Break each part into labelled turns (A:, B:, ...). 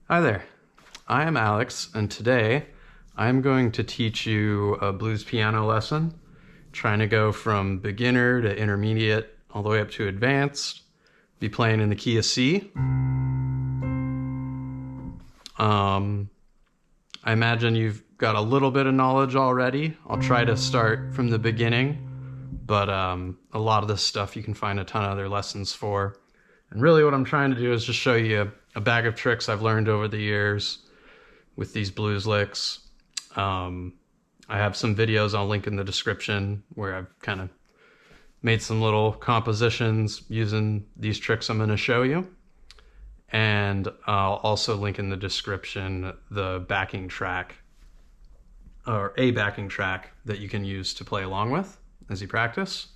A: Hi there, I am Alex, and today I'm going to teach you a blues piano lesson, trying to go from beginner to intermediate all the way up to advanced, be playing in the key of C. I imagine you've got a little bit of knowledge already. I'll try to start from the beginning, but a lot of this stuff you can find a ton of other lessons for. And really what I'm trying to do is just show you a bag of tricks I've learned over the years with these blues licks. I have some videos I'll link in the description where I've kind of made some little compositions using these tricks I'm going to show you. And I'll also link in the description the backing track, or a backing track that you can use to play along with as you practice.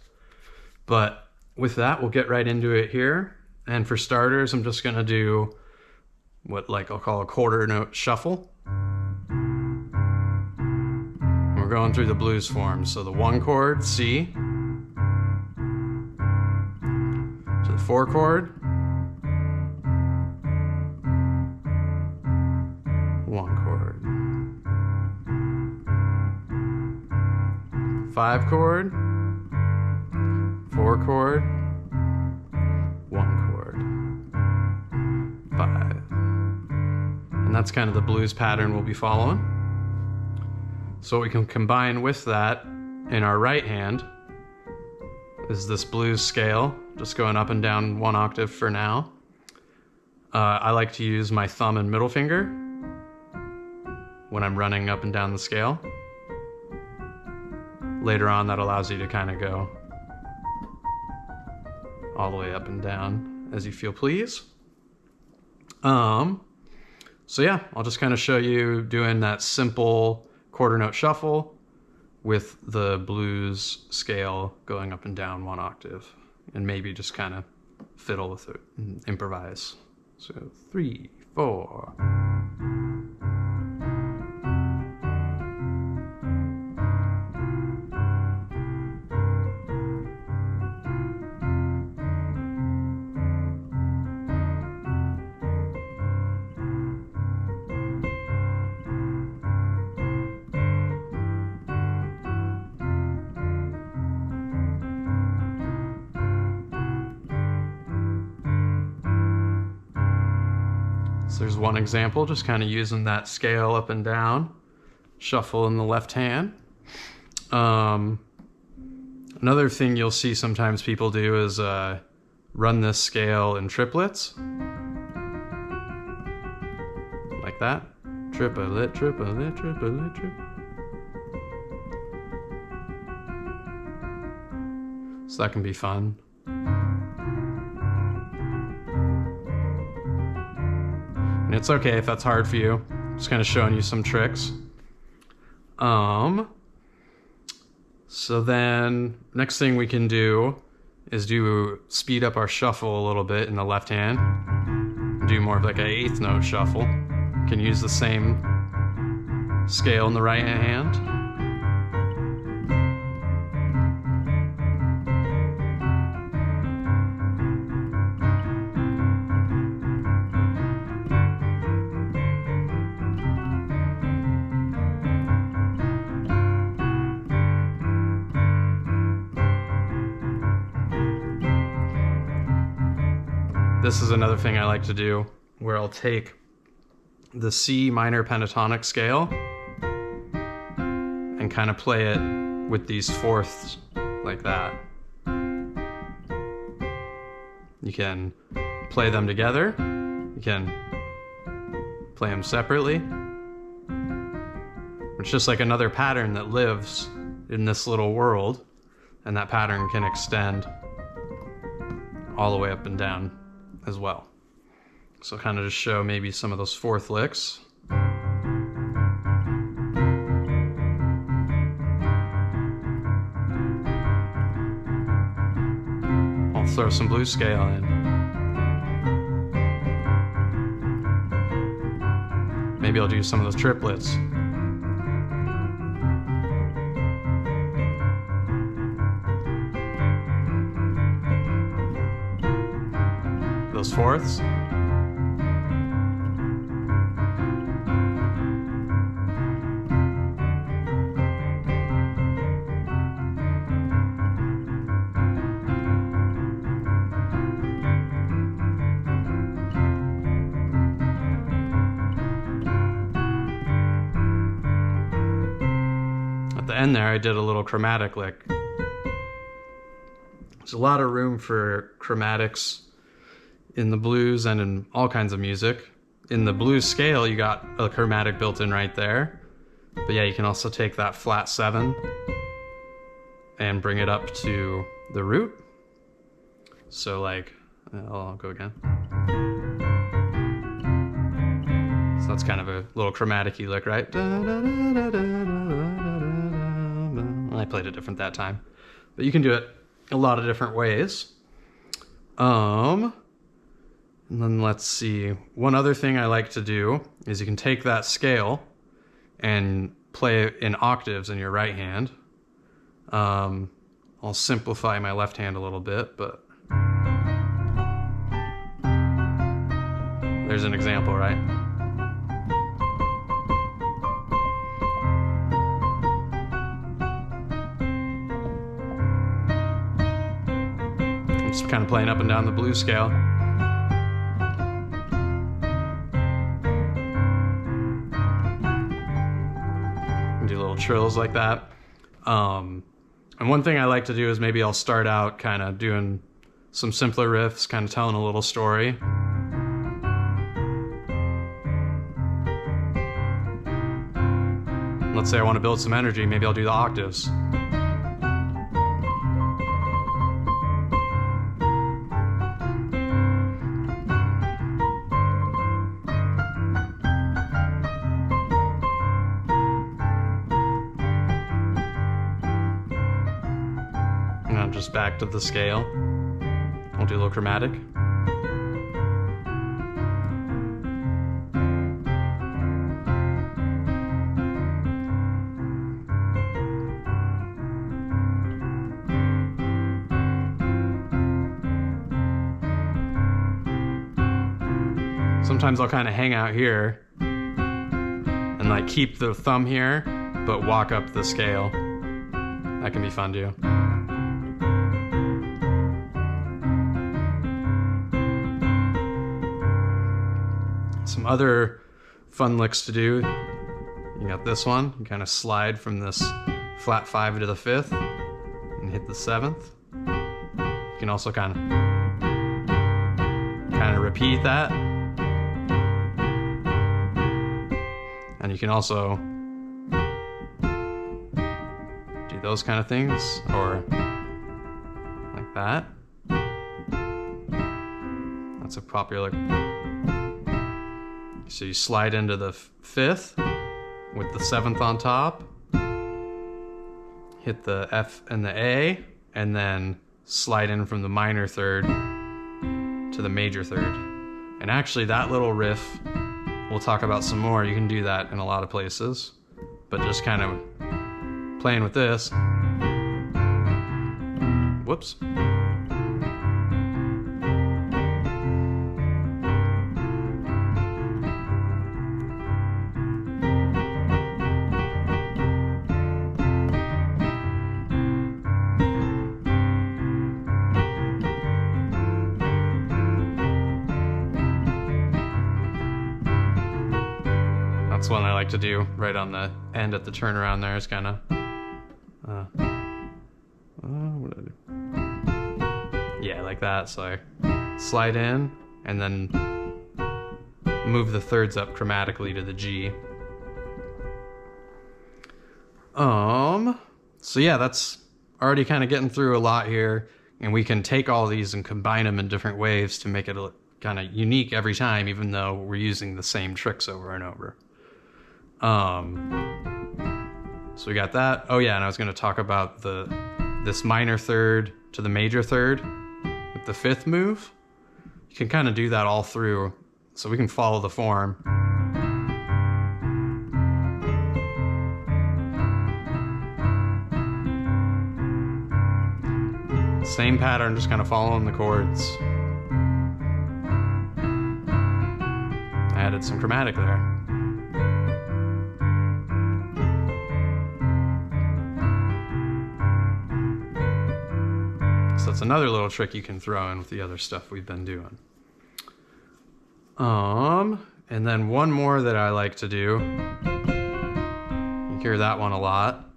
A: But with that, we'll get right into it here. And for starters, I'm just going to do what I'll call a quarter note shuffle. We're going through the blues forms. So the 1 chord, C, to the 4 chord, 1 chord, 5 chord, 4 chord, 1 chord, 5. And that's kind of the blues pattern we'll be following. So what we can combine with that in our right hand is this blues scale, just going up and down 1 octave for now. I like to use my thumb and middle finger when I'm running up and down the scale. Later on, that allows you to kind of go all the way up and down as you feel please. So yeah, I'll just kind of show you doing that simple quarter note shuffle with the blues scale going up and down 1 octave, and maybe just kind of fiddle with it and improvise. So 3, 4. So there's one example, just kind of using that scale up and down, shuffle in the left hand. Another thing you'll see sometimes people do is run this scale in triplets. Like that. Triplet, triplet, triplet, triplet. So that can be fun. And it's okay if that's hard for you. Just kind of showing you some tricks. So then next thing we can do is speed up our shuffle a little bit in the left hand. Do more of like an 8th note shuffle. You can use the same scale in the right hand. This is another thing I like to do, where I'll take the C minor pentatonic scale and kind of play it with these fourths like that. You can play them together, you can play them separately. It's just like another pattern that lives in this little world, and that pattern can extend all the way up and down as well. So kind of just show maybe some of those fourth licks. I'll throw some blues scale in. Maybe I'll do some of those triplets. those fourths. the end there, I did a little chromatic lick. There's a lot of room for chromatics in the blues and in all kinds of music. In the blues scale, you got a chromatic built in right there. But yeah, you can also take that flat 7 and bring it up to the root. So like, I'll go again. So that's kind of a little chromatic-y lick, right? I played it different that time. But you can do it a lot of different ways. And then let's see. One other thing I like to do is you can take that scale and play it in octaves in your right hand. I'll simplify my left hand a little bit, but there's an example, right? I'm just kind of playing up and down the blues scale. Do little trills like that. And one thing I like to do is maybe I'll start out kind of doing some simpler riffs, kind of telling a little story. Let's say I want to build some energy, maybe I'll do the octaves. Just back to the scale. I'll do a little chromatic. Sometimes I'll kind of hang out here and like keep the thumb here, but walk up the scale. That can be fun too. Some other fun licks to do. You got this one. You kind of slide from this flat 5 to the 5th and hit the 7th. You can also kind of repeat that. And you can also do those kind of things, or like that. That's a popular. So you slide into the 5th with the 7th on top, hit the F and the A, and then slide in from the minor 3rd to the major 3rd. And actually that little riff, we'll talk about some more. You can do that in a lot of places, but just kind of playing with this. Whoops. That's one I like to do right on the end at the turnaround there. Is kind of what did I do? Yeah, like that. So I slide in and then move the 3rds up chromatically to the G. So yeah, that's already kind of getting through a lot here, and we can take all these and combine them in different ways to make it kind of unique every time, even though we're using the same tricks over and over. So we got that. Oh yeah, and I was going to talk about this minor 3rd to the major 3rd with the 5th move. You can kind of do that all through, so we can follow the form. Same pattern, just kind of following the chords. Added some chromatic there. So that's another little trick you can throw in with the other stuff we've been doing. And then one more that I like to do, you hear that one a lot,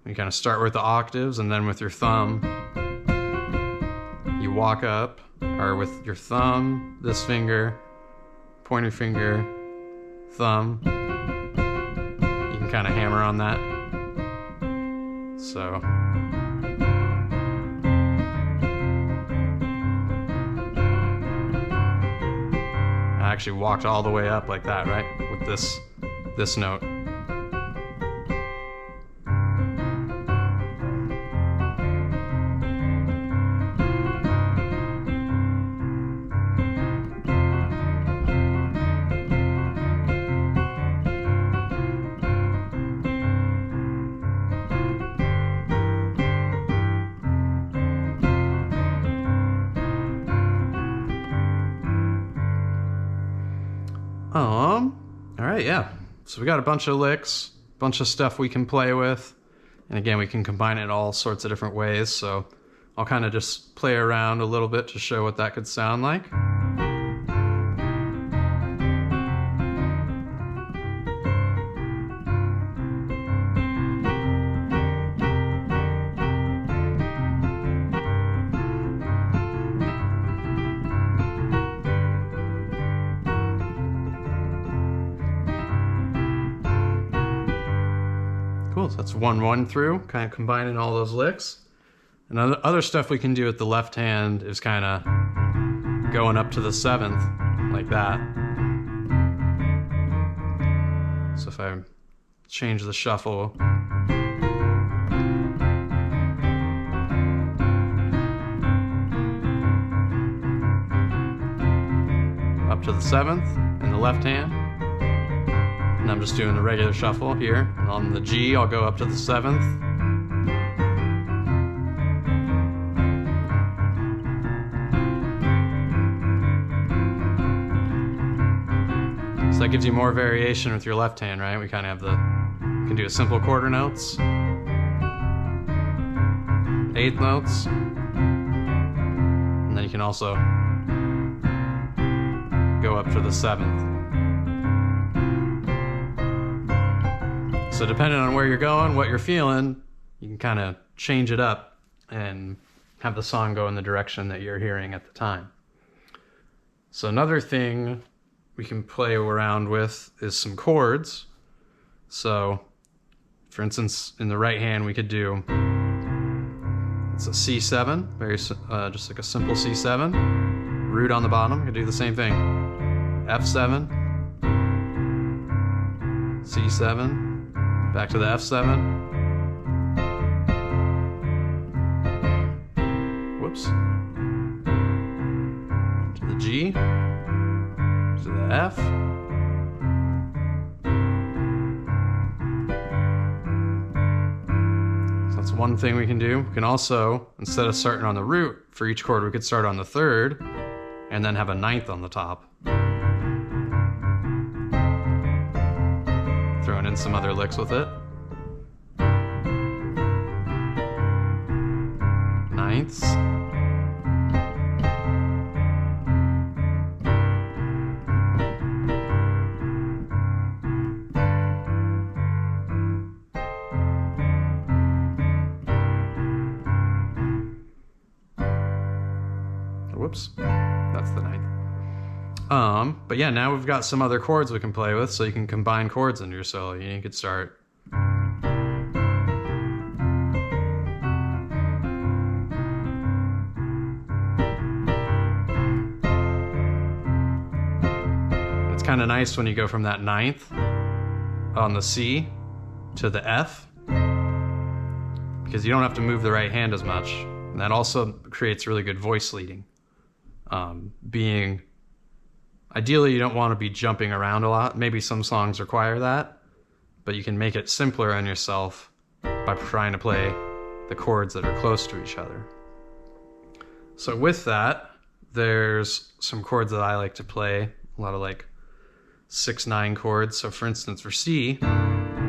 A: You kind of start with the octaves, and then with your thumb, you walk up, or with your thumb, this finger, pointer finger, thumb. You can kind of hammer on that. So. I actually walked all the way up like that, right? With this note. All right, yeah. So we got a bunch of licks, bunch of stuff we can play with. And again, we can combine it all sorts of different ways. So I'll kind of just play around a little bit to show what that could sound like. Cool, so that's 1-1 through, kind of combining all those licks. And other stuff we can do with the left hand is kind of going up to the 7th, like that. So if I change the shuffle, up to the 7th in the left hand. And I'm just doing the regular shuffle here. And on the G, I'll go up to the 7th. So that gives you more variation with your left hand, right? We kind of have you can do a simple quarter notes, 8th notes, and then you can also go up to the 7th. So depending on where you're going, what you're feeling, you can kind of change it up and have the song go in the direction that you're hearing at the time. So another thing we can play around with is some chords. So for instance, in the right hand, we could do, it's a C7, very just like a simple C7, root on the bottom. We could do the same thing, F7, C7, back to the F7. Whoops. To the G. To the F. So that's one thing we can do. We can also, instead of starting on the root for each chord, we could start on the 3rd and then have a 9th on the top. Throwing in some other licks with it. 9ths. Whoops, that's the 9th. But yeah, now we've got some other chords we can play with, so you can combine chords into your solo. You could start. It's kind of nice when you go from that 9th on the C to the F, because you don't have to move the right hand as much. And that also creates really good voice leading. Ideally, you don't want to be jumping around a lot. Maybe some songs require that, but you can make it simpler on yourself by trying to play the chords that are close to each other. So with that, there's some chords that I like to play, a lot of like 6/9 chords. So for instance, for C,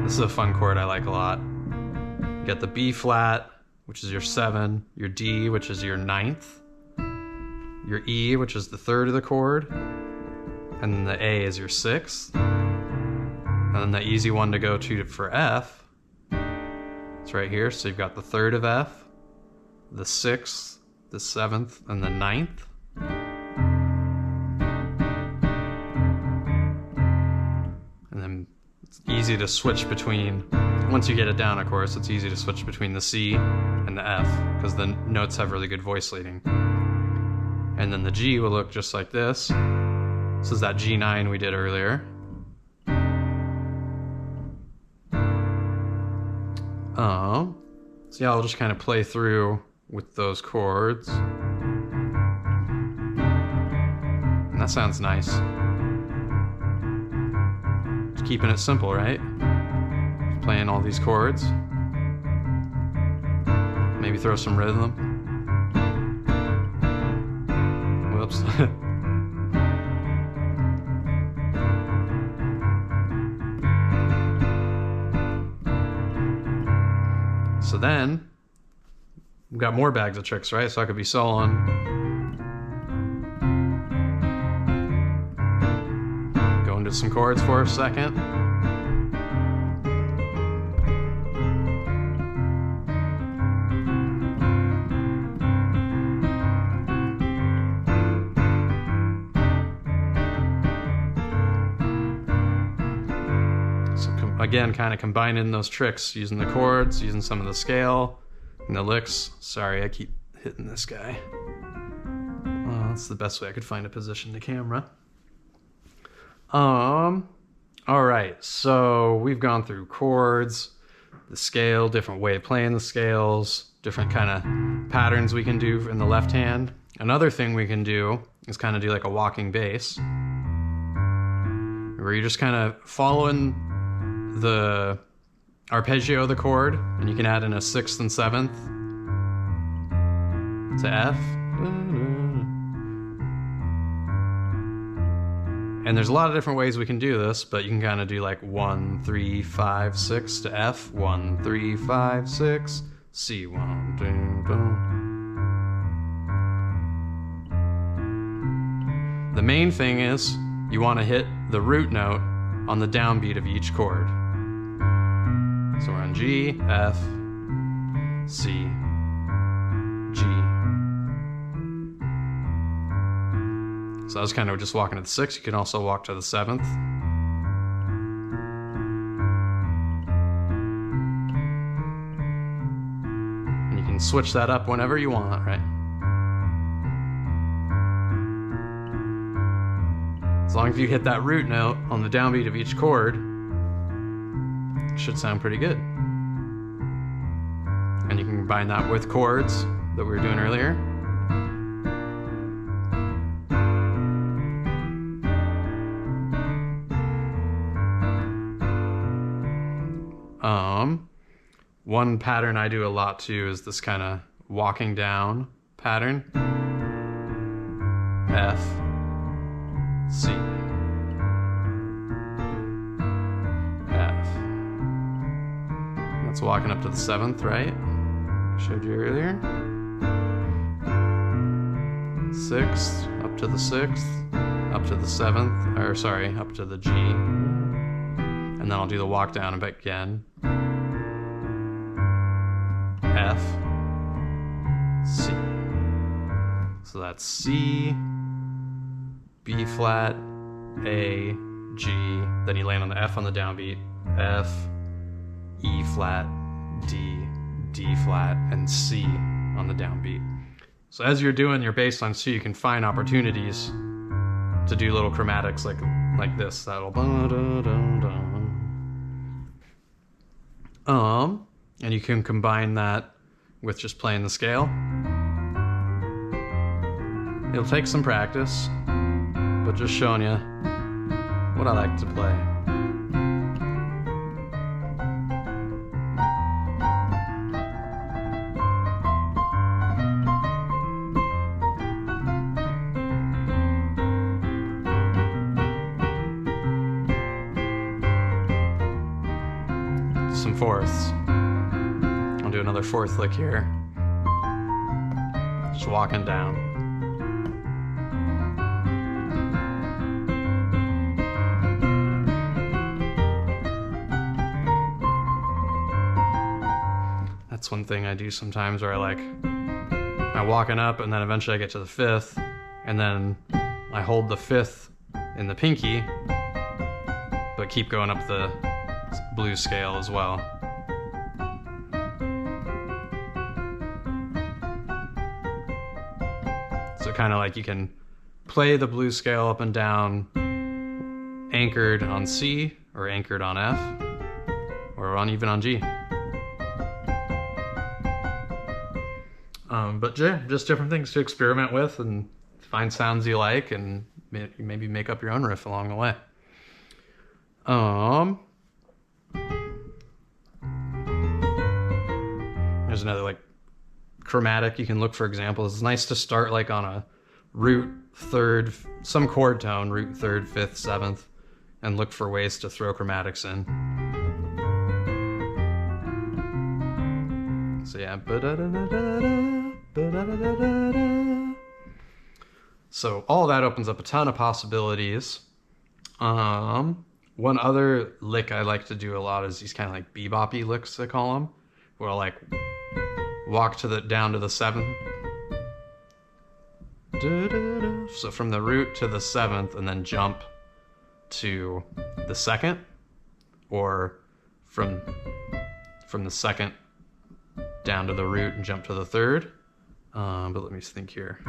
A: this is a fun chord I like a lot. You got the B flat, which is your 7, your D, which is your 9th, your E, which is the 3rd of the chord, and then the A is your 6th. And then the easy one to go to for F is It's right here. So you've got the 3rd of F, the 6th, the 7th, and the 9th. And then it's easy to switch between, once you get it down, of course, it's easy to switch between the C and the F because the notes have really good voice leading. And then the G will look just like this. This is that G9 we did earlier. So yeah, I'll just kind of play through with those chords. And that sounds nice. Just keeping it simple, right? Just playing all these chords. Maybe throw some rhythm. Whoops. So then, we've got more bags of tricks, right? So I could be soloing. Go into some chords for a second. Again, kind of combining those tricks, using the chords, using some of the scale and the licks. Sorry, I keep hitting this guy. Well, that's the best way I could find to position the camera. All right, so we've gone through chords, the scale, different way of playing the scales, different kind of patterns we can do in the left hand. Another thing we can do is kind of do like a walking bass, where you're just kind of following the arpeggio of the chord, and you can add in a 6th and 7th to F. And there's a lot of different ways we can do this, but you can kind of do like 1, 3, 5, 6 to F, 1, 3, 5, 6, C, 1, 2, 2. The main thing is you want to hit the root note on the downbeat of each chord. So we're on G, F, C, G. So I was kind of just walking to the 6th. You can also walk to the 7th. And you can switch that up whenever you want, right? As long as you hit that root note on the downbeat of each chord, it should sound pretty good. And you can combine that with chords that we were doing earlier. One pattern I do a lot too is this kind of walking down pattern. F, C, F. That's walking up to the 7th, right? Showed you earlier. 6th, up to the 6th, up to the 7th, or sorry, up to the G. And then I'll do the walk down again. F, C. So that's C, B flat, A, G, then you land on the F on the downbeat, F, E flat, D, D flat, and C on the downbeat. So as you're doing your bass line C, you can find opportunities to do little chromatics like this. That'll and you can combine that with just playing the scale. It'll take some practice, but just showing you what I like to play. Some fourths. I'll do another 4th lick here. Just walking down. That's one thing I do sometimes where I'm walking up and then eventually I get to the fifth and then I hold the fifth in the pinky, but keep going up the blues scale as well. So kind of like you can play the blues scale up and down anchored on C or anchored on F or even on G. But yeah, just different things to experiment with and find sounds you like and maybe make up your own riff along the way. There's another like chromatic you can look for examples. It's nice to start like on a root third, some chord tone, root third, fifth, seventh, and look for ways to throw chromatics in. So yeah, so all that opens up a ton of possibilities. One other lick I like to do a lot is these kind of like bebop-y licks, I call them, where I'll like walk down to the seventh. So from the root to the seventh and then jump to the second, or from the second down to the root and jump to the third. But let me think here.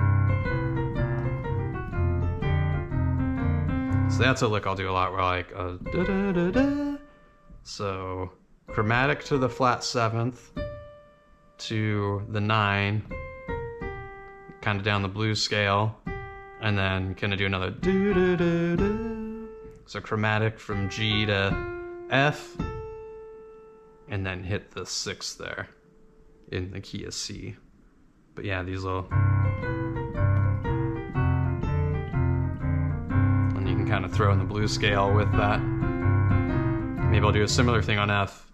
A: So that's a lick I'll do a lot where so chromatic to the flat seventh to the 9, kind of down the blues scale, and then gonna do another so chromatic from G to F, and then hit the 6th there in the key of C. But yeah, these little, and you can kind of throw in the blues scale with that. Maybe I'll do a similar thing on F.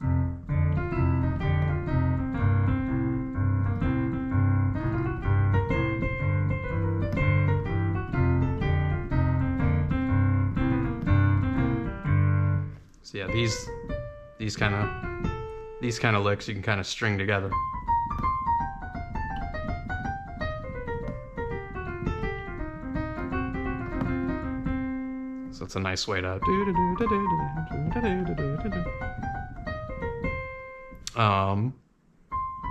A: So yeah, these kind of licks you can kind of string together. So it's a nice way to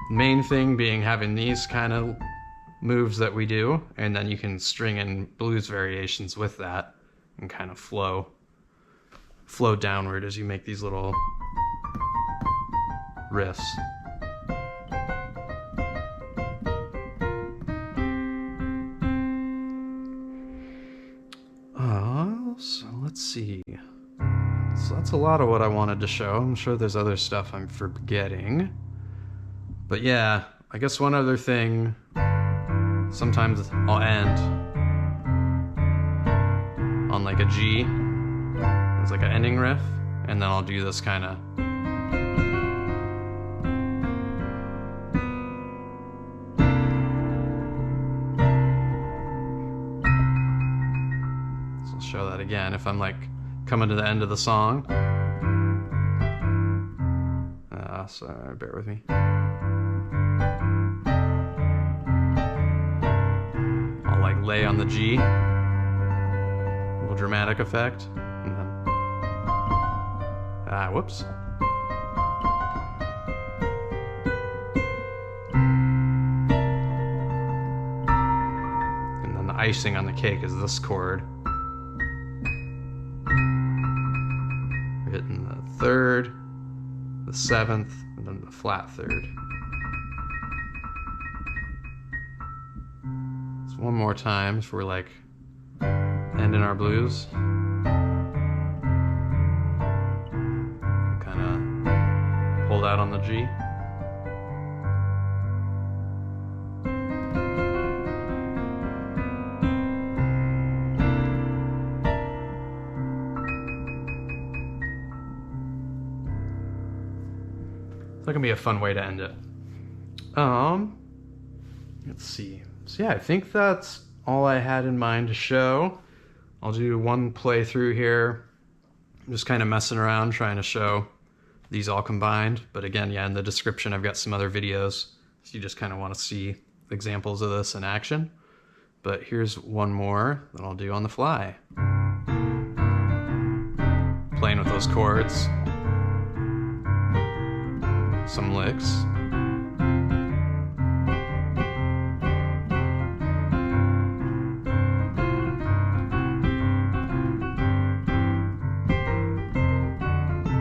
A: main thing being having these kind of moves that we do, and then you can string in blues variations with that and kind of flow downward as you make these little riffs. So let's see. So that's a lot of what I wanted to show. I'm sure there's other stuff I'm forgetting. But yeah, I guess one other thing, sometimes I'll end on like a G. It's like an ending riff, and then I'll do this kind of show that again if I'm like coming to the end of the song. Sorry, bear with me. I'll like lay on the G, a little dramatic effect, and then whoops. And then the icing on the cake is this chord. Hitting the 3rd, the 7th, and then the flat 3rd. So one more time if we're like ending our blues. Kind of hold out on the G. That can be a fun way to end it. Let's see. So yeah, I think that's all I had in mind to show. I'll do one playthrough here. I'm just kind of messing around trying to show these all combined. But again, yeah, in the description I've got some other videos if you just kind of want to see examples of this in action. But here's one more that I'll do on the fly. Playing with those chords. Some licks.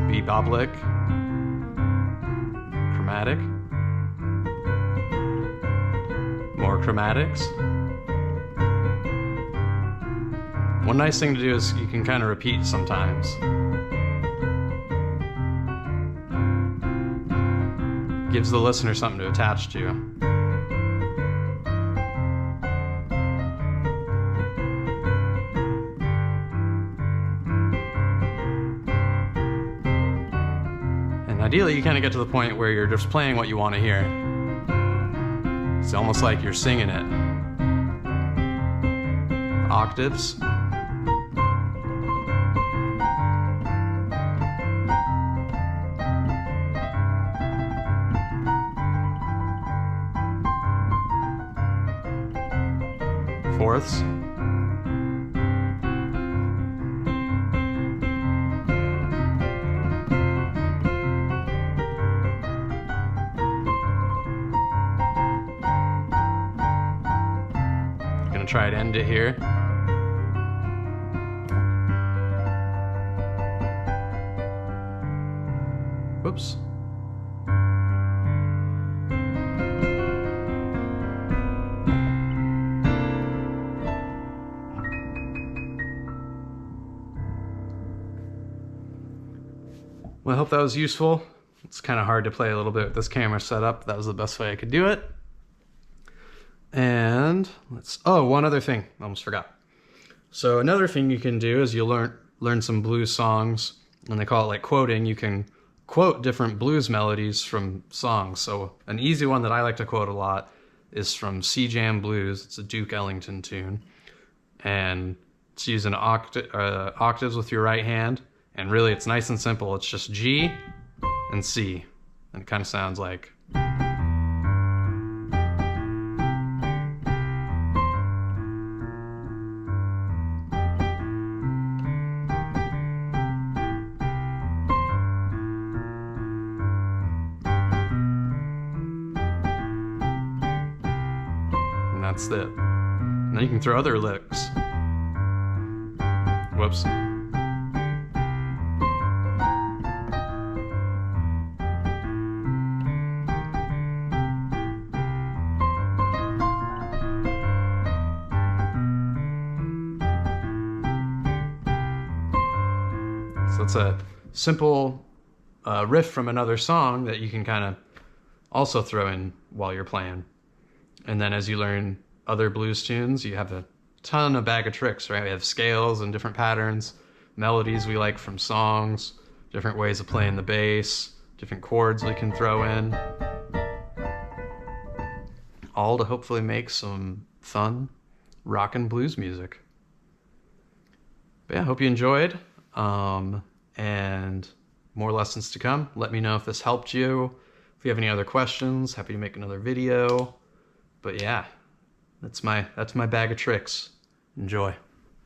A: Bebop lick. Chromatic. More chromatics. One nice thing to do is you can kind of repeat sometimes. Gives the listener something to attach to. And ideally you kind of get to the point where you're just playing what you want to hear. It's almost like you're singing it. Octaves. Fourths. Gonna try to end it here. Whoops. Well, I hope that was useful. It's kind of hard to play a little bit with this camera set up. That was the best way I could do it. And one other thing, I almost forgot. So another thing you can do is you'll learn some blues songs, and they call it like quoting. You can quote different blues melodies from songs. So an easy one that I like to quote a lot is from C Jam Blues. It's a Duke Ellington tune. And it's using octaves with your right hand. And really, it's nice and simple. It's just G and C. And it kind of sounds like... And that's it. And then you can throw other licks. Whoops. So it's a simple riff from another song that you can kind of also throw in while you're playing. And then as you learn other blues tunes, you have a ton of bag of tricks, right? We have scales and different patterns, melodies we like from songs, different ways of playing the bass, different chords we can throw in. All to hopefully make some fun rockin' blues music. But yeah, I hope you enjoyed. And more lessons to come. Let me know if this helped you. If you have any other questions, happy to make another video. But yeah, that's my bag of tricks. Enjoy.